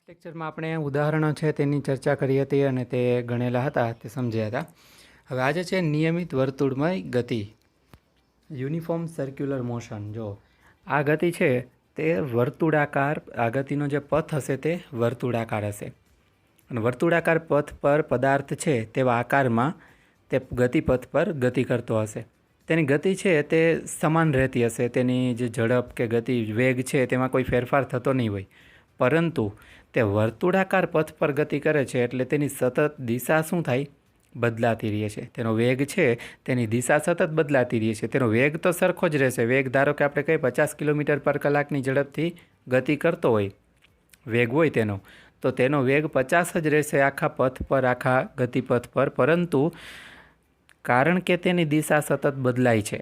લેક્ચરમાં આપણે ઉદાહરણો છે તેની ચર્ચા કરી હતી અને તે ગણેલા હતા, તે સમજ્યા હતા. હવે આજે છે નિયમિત વર્તુળમય ગતિ, યુનિફોર્મ સર્ક્યુલર મોશન. જો આ ગતિ છે તે વર્તુળાકાર, આ ગતિનો જે પથ હશે તે વર્તુળાકાર હશે અને વર્તુળાકાર પથ પર પદાર્થ છે તેવા આકારમાં તે ગતિપથ પર ગતિ કરતો હશે. તેની ગતિ છે તે સમાન રહેતી હશે, તેની જે ઝડપ કે ગતિ વેગ છે તેમાં કોઈ ફેરફાર થતો નહીં હોય, પરંતુ તે વર્તુળાકાર પથ પર ગતિ કરે છે એટલે તેની સતત દિશા શું થાય? બદલાતી રહે છે. તેનો વેગ છે તેની દિશા સતત બદલાતી રહે છે. તેનો વેગ તો સરખો જ રહેશે. વેગ ધારો કે આપણે કહીએ 50 કિલોમીટર પર કલાકની ઝડપથી ગતિ કરતો હોય, વેગ હોય તેનો, તો તેનો વેગ 50 જ રહેશે આખા પથ પર, આખા ગતિપથ પર. પરંતુ કારણ કે તેની દિશા સતત બદલાય છે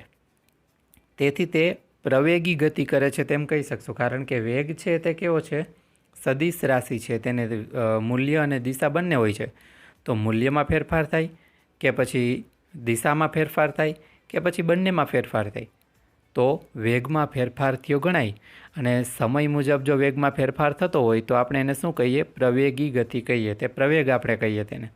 તેથી તે પ્રવેગી ગતિ કરે છે તેમ કહી શકશો. કારણ કે વેગ છે તે કેવો છે? સદિશ રાશિ છે, તેને મૂલ્ય અને દિશા બંને હોય છે. તો મૂલ્યમાં ફેરફાર થાય કે પછી દિશામાં ફેરફાર થાય કે પછી બંનેમાં ફેરફાર થાય તો વેગમાં ફેરફાર થયો ગણાય. અને સમય મુજબ જો વેગમાં ફેરફાર થતો હોય તો આપણે એને શું કહીએ? પ્રવેગી ગતિ કહીએ. તે પ્રવેગ આપણે કહીએ તેને,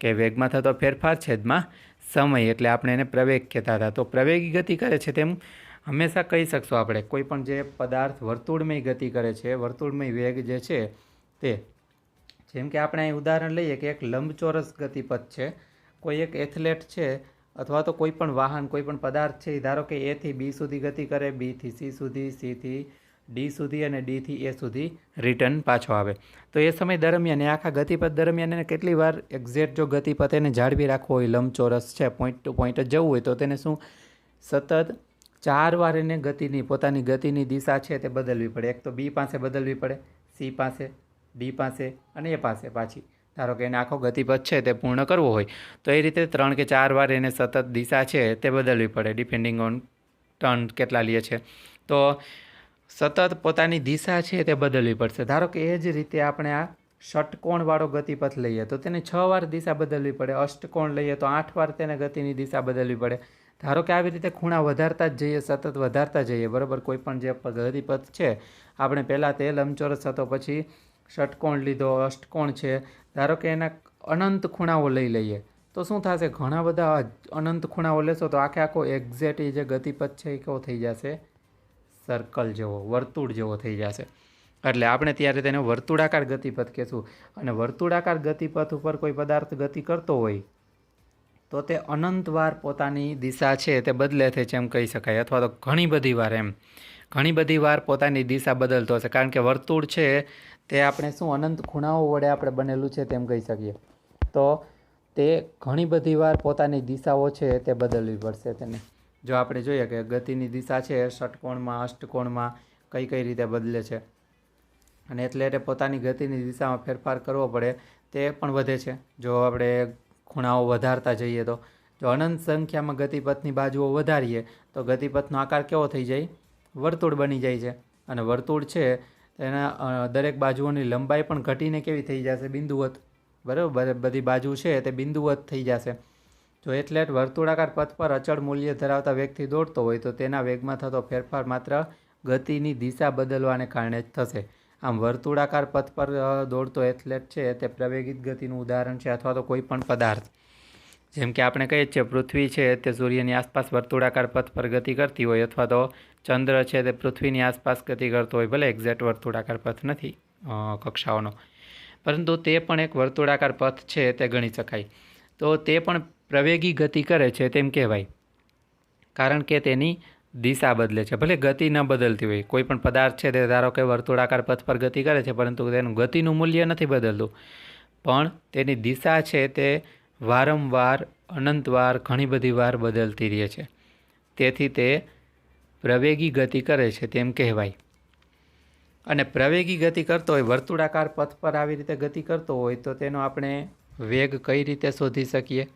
કે વેગમાં થતો ફેરફાર છેદમાં સમય, એટલે આપણે એને પ્રવેગ કહેતા હતા. તો પ્રવેગી ગતિ કરે છે તેમ હંમેશા કહી શકશો આપણે. કોઈ પણ જે પદાર્થ વર્તુળમય ગતિ કરે છે, વર્તુળમય વેગ જે છે તે, જેમ કે આપણે અહીં ઉદાહરણ લઈએ કે એક લંબચોરસ ગતિપથ છે, કોઈ એક એથ્લેટ છે અથવા તો કોઈ પણ વાહન, કોઈ પણ પદાર્થ છે, ધારો કે એ થી બી સુધી ગતિ કરે, બી થી સી સુધી, સી થી ડી સુધી અને ડી થી એ સુધી રિટર્ન પાછો આવે. તો એ સમય દરમિયાન, એ આખા ગતિપથ દરમિયાન એને કેટલી વાર એક્ઝેક્ટ જો ગતિપથ એને જાળવી રાખવો હોય, લંબચોરસ છે, પોઈન્ટ ટુ પોઈન્ટ જ જવું હોય, તો તેને શું સતત 4 વાર એને ગતિની, પોતાની ગતિની દિશા છે તે બદલવી પડે. એક તો બી પાસે બદલવી પડે, સી પાસે, ડી પાસે અને એ પાસે પાછી. ધારો કે એને આખો ગતિપથ છે તે પૂર્ણ કરવો હોય તો એ રીતે 3 કે 4 વાર એને સતત દિશા છે તે બદલવી પડે, ડિપેન્ડિંગ ઓન ટર્ન કેટલા લે છે. તો સતત પોતાની દિશા છે તે બદલવી પડશે. ધારો કે એ જ રીતે આપણે આ ષટકોણવાળો ગતિપથ લઈએ તો તેને 6 વાર દિશા બદલવી પડે. અષ્ટકોણ લઈએ તો 8 વાર તેને ગતિની દિશા બદલવી પડે. ધારો કે આવી રીતે ખૂણા વધારતા જ જઈએ, સતત વધારતા જઈએ, બરાબર. કોઈ પણ જે ગતિપથ છે, આપણે પહેલાં તે લંબચોરસ હતો, પછી ષટકોણ લીધો, અષ્ટકોણ છે, ધારો કે એના અનંત ખૂણાઓ લઈ લઈએ તો શું થશે? ઘણા બધા અનંત ખૂણાઓ લેશો તો આખો એક્ઝેક્ટ જે ગતિપથ છે એ કેવો થઈ જશે? સર્કલ જેવો, વર્તુળ જેવો થઈ જશે. એટલે આપણે ત્યારે તેને વર્તુળાકાર ગતિપથ કહેશું. અને વર્તુળાકાર ગતિપથ ઉપર કોઈ પદાર્થ ગતિ કરતો હોય તો તે અનંત વાર પોતાની દિશા છે તે બદલે છે એમ કહી શકાય. અથવા તો ઘણી બધી વાર, એમ ઘણી બધી વાર પોતાની દિશા બદલતો હશે. કારણ કે વર્તુળ છે તે આપણે શું અનંત ખૂણાઓ વડે આપણે બનેલું છે તેમ કહી શકીએ. તો તે ઘણી બધી વાર પોતાની દિશાઓ છે તે બદલવી પડશે તેને. જો આપણે જોઈએ કે ગતિની દિશા છે ષટકોણમાં, અષ્ટકોણમાં કઈ કઈ રીતે બદલે છે, અને એટલે પોતાની ગતિની દિશામાં ફેરફાર કરવો પડે તે પણ વધે છે જો આપણે ખૂણાઓ વધારતા જઈએ. તો જો અનંત સંખ્યામાં ગતિપથની બાજુઓ વધારીએ તો ગતિપથનો આકાર કેવો થઈ જાય? વર્તુળ બની જાય છે. અને વર્તુળ છે તેના દરેક બાજુઓની લંબાઈ પણ ઘટીને કેવી થઈ જશે? બિંદુવત, બરાબર. બધી બાજુ છે તે બિંદુવત થઈ જશે. જો એથ્લેટ વર્તુળાકાર પથ પર અચળ મૂલ્ય ધરાવતા વેગથી દોડતો હોય તો તેના વેગમાં થતો ફેરફાર માત્ર ગતિની દિશા બદલવાને કારણે જ થશે. આમ વર્તુળાકાર પથ પર દોડતો એથ્લેટ છે તે પ્રવેગિત ગતિનું ઉદાહરણ છે. અથવા તો કોઈ પણ પદાર્થ, જેમ કે આપણે કહીએ છીએ પૃથ્વી છે તે સૂર્યની આસપાસ વર્તુળાકાર પથ પર ગતિ કરતી હોય, અથવા તો ચંદ્ર છે તે પૃથ્વીની આસપાસ ગતિ કરતો હોય, ભલે એક્ઝેક્ટ વર્તુળાકાર પથ નથી કક્ષાઓનો, પરંતુ તે પણ એક વર્તુળાકાર પથ છે તે ગણી શકાય. તો તે પણ પ્રવેગી ગતિ કરે છે તેમ કહેવાય, કારણ કે તેની દિશા બદલે છે. ભલે ગતિ ન બદલતી હોય, કોઈ પણ પદાર્થ છે તે ધારો કે વર્તુળાકાર પથ પર ગતિ કરે છે પરંતુ તેનું ગતિનું મૂલ્ય નથી બદલતું, પણ તેની દિશા છે તે વારંવાર, અનંતવાર, ઘણી બધી વાર બદલતી રહે છે. તેથી તે પ્રવેગી ગતિ કરે છે તેમ કહેવાય. અને પ્રવેગી ગતિ કરતો હોય, વર્તુળાકાર પથ પર આવી રીતે ગતિ કરતો હોય તો તેનો આપણે વેગ કઈ રીતે શોધી શકીએ?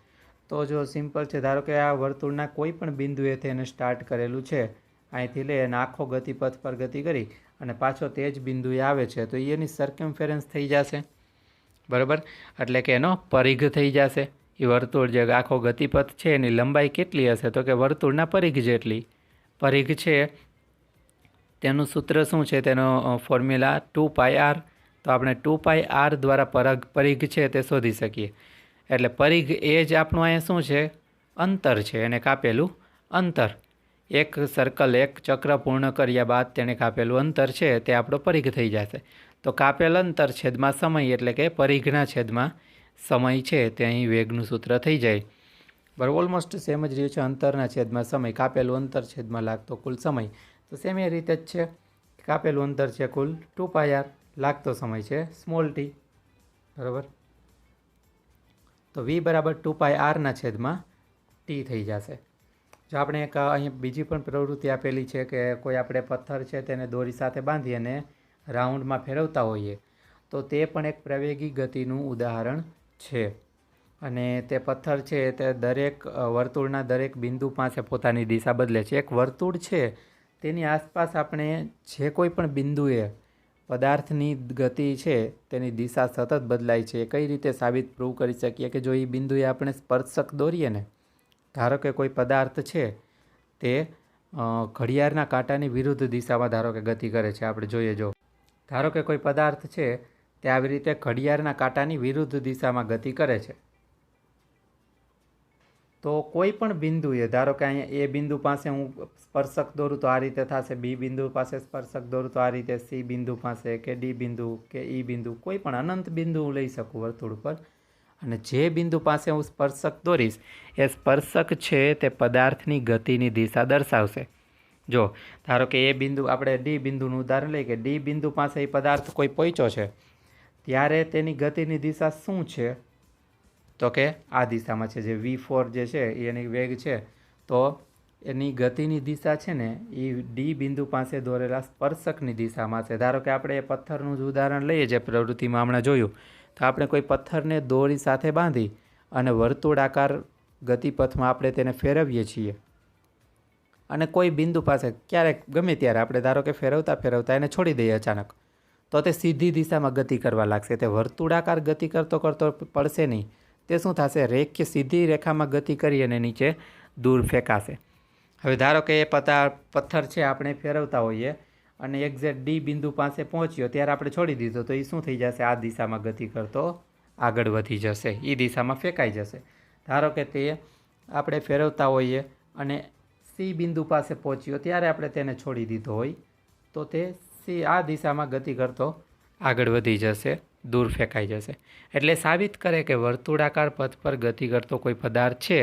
તો જો સિમ્પલ છે. ધારો કે આ વર્તુળના કોઈ પણ બિંદુએ તેને સ્ટાર્ટ કરેલું છે, અહીંથી લઈ અને આખો ગતિપથ પર ગતિ કરી અને પાછો તે જ બિંદુએ આવે છે તો એની સર્કમ્ફરન્સ થઈ જશે, બરાબર. એટલે કે એનો પરિઘ થઈ જશે. એ વર્તુળ જે આખો ગતિપથ છે એની લંબાઈ કેટલી હશે? તો કે વર્તુળના પરિઘ જેટલી. પરિઘ છે તેનું સૂત્ર શું છે? તેનો ફોર્મ્યુલા 2πr તો આપણે 2πr દ્વારા પરિઘ છે તે શોધી શકીએ. એટલે પરિઘ એ જ આપણું અહીંયા શું છે? અંતર છે, એને કાપેલું અંતર. એક સર્કલ, એક ચક્ર પૂર્ણ કર્યા બાદ તેને કાપેલું અંતર છે તે આપણો પરિઘ થઈ જશે. તો કાપેલ અંતર છેદમાં સમય, એટલે કે પરિઘના છેદમાં સમય છે તે અહીં વેગનું સૂત્ર થઈ જાય. બરાબર, ઓલમોસ્ટ સેમ જ રહ્યું છે. અંતરના છેદમાં સમય, કાપેલું અંતર છેદમાં લાગતો કુલ સમય. તો સેમ એ રીતે જ છે. કાપેલું અંતર છે કુલ 2πr, લાગતો સમય છે સ્મોલ ટી. બરાબર, તો v બરાબર 2πrના છેદમાં ટી થઈ જશે. જો આપણે એક અહીં બીજી પણ પ્રવૃત્તિ આપેલી છે કે કોઈ આપણે પથ્થર છે તેને દોરી સાથે બાંધી અને રાઉન્ડમાં ફેરવતા હોઈએ, તો તે પણ એક પ્રવેગી ગતિનું ઉદાહરણ છે. અને તે પથ્થર છે તે દરેક વર્તુળના દરેક બિંદુ પાસે પોતાની દિશા બદલે છે. એક વર્તુળ છે તેની આસપાસ આપણે જે કોઈ પણ બિંદુએ પદાર્થની ગતિ છે તેની દિશા સતત બદલાય છે. કઈ રીતે સાબિત પ્રૂવ કરી શકીએ? કે જો એ બિંદુએ આપણે સ્પર્શક દોરીએ ને, ધારો કે કોઈ પદાર્થ છે તે ઘડિયાળના કાંટાની વિરુદ્ધ દિશામાં ધારો કે ગતિ કરે છે. આપણે જોઈએ, જો ધારો કે કોઈ પદાર્થ છે તે આવી રીતે ઘડિયાળના કાંટાની વિરુદ્ધ દિશામાં ગતિ કરે છે, તો કોઈ પણ બિંદુએ, ધારો કે અહીંયા એ બિંદુ પાસે હું સ્પર્શક દોરું તો આ રીતે થશે, બી બિંદુ પાસે સ્પર્શક દોરું તો આ રીતે, સી બિંદુ પાસે કે ડી બિંદુ કે ઈ બિંદુ, કોઈ પણ અનંત બિંદુ હું લઈ શકું વર્તુળ પર. અને જે બિંદુ પાસે હું સ્પર્શક દોરીશ એ સ્પર્શક છે તે પદાર્થની ગતિની દિશા દર્શાવશે. જો ધારો કે એ બિંદુ, આપણે ડી બિંદુનું ઉદાહરણ લઈએ કે ડી બિંદુ પાસે એ પદાર્થ કોઈ પહોંચ્યો છે, ત્યારે તેની ગતિની દિશા શું છે? તો કે આ દિશામાં છે. જે v4 જે છે એની વેગ છે, તો એની ગતિની દિશા છે ને એ ડી બિંદુ પાસે દોરેલા સ્પર્શકની દિશામાં છે. ધારો કે આપણે એ પથ્થરનું જ ઉદાહરણ લઈએ જે પ્રવૃત્તિમાં હમણાં જોયું, તો આપણે કોઈ પથ્થરને દોરી સાથે બાંધી અને વર્તુળાકાર ગતિપથમાં આપણે તેને ફેરવીએ છીએ, અને કોઈ બિંદુ પાસે ક્યારેક ગમે ત્યારે આપણે ધારો કે ફેરવતા ફેરવતા એને છોડી દઈએ અચાનક, તો તે સીધી દિશામાં ગતિ કરવા લાગશે. તે વર્તુળાકાર ગતિ કરતો કરતો પડશે નહીં, તે શું થશે? રેખીય સીધી રેખામાં ગતિ કરી અને નીચે દૂર ફેંકાશે. હવે ધારો કે એ પથ્થર છે આપણે ફેરવતા હોઈએ અને એક્ઝેક્ટ ડી બિંદુ પાસે પહોંચ્યો, ત્યારે આપણે છોડી દીધો, તો એ શું થઈ જશે? આ દિશામાં ગતિ કરતો આગળ વધી જશે, એ દિશામાં ફેંકાઈ જશે. ધારો કે તે આપણે ફેરવતા હોઈએ અને સી બિંદુ પાસે પહોંચ્યો, ત્યારે આપણે તેને છોડી દીધો હોય, તો તે આ દિશામાં ગતિ કરતો આગળ વધી જશે, દૂર ફેંકાઈ જશે. એટલે સાબિત કરે કે વર્તુળાકાર પથ પર ગતિ કરતો કોઈ પદાર્થ છે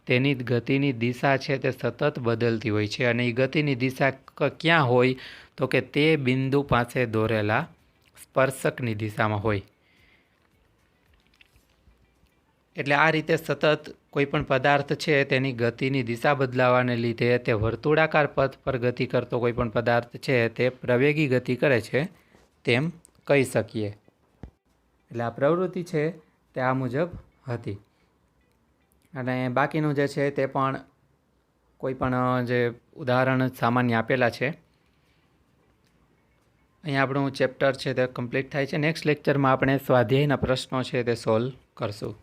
તેની ગતિની દિશા છે તે સતત બદલતી હોય છે. અને એ ગતિની દિશા ક્યાં હોય? તો કે તે બિંદુ પાસે દોરેલા સ્પર્શકની દિશામાં હોય. એટલે આ રીતે સતત કોઈ પણ પદાર્થ છે તેની ગતિની દિશા બદલાવાને લીધે તે વર્તુળાકાર પથ પર ગતિ કરતો કોઈ પણ પદાર્થ છે તે પ્રવેગી ગતિ કરે છે તેમ કહી શકીએ. એટલે આ પ્રવૃત્તિ છે તે આ મુજબ હતી. અને બાકીનું જે છે તે પણ કોઈ પણ જે ઉદાહરણ સામાન્ય આપેલા છે. અહીંયા આપણું ચેપ્ટર છે તે કમ્પ્લીટ થાય છે. નેક્સ્ટ લેક્ચરમાં આપણે સ્વાધ્યાયના પ્રશ્નો છે તે સોલ્વ કરશું.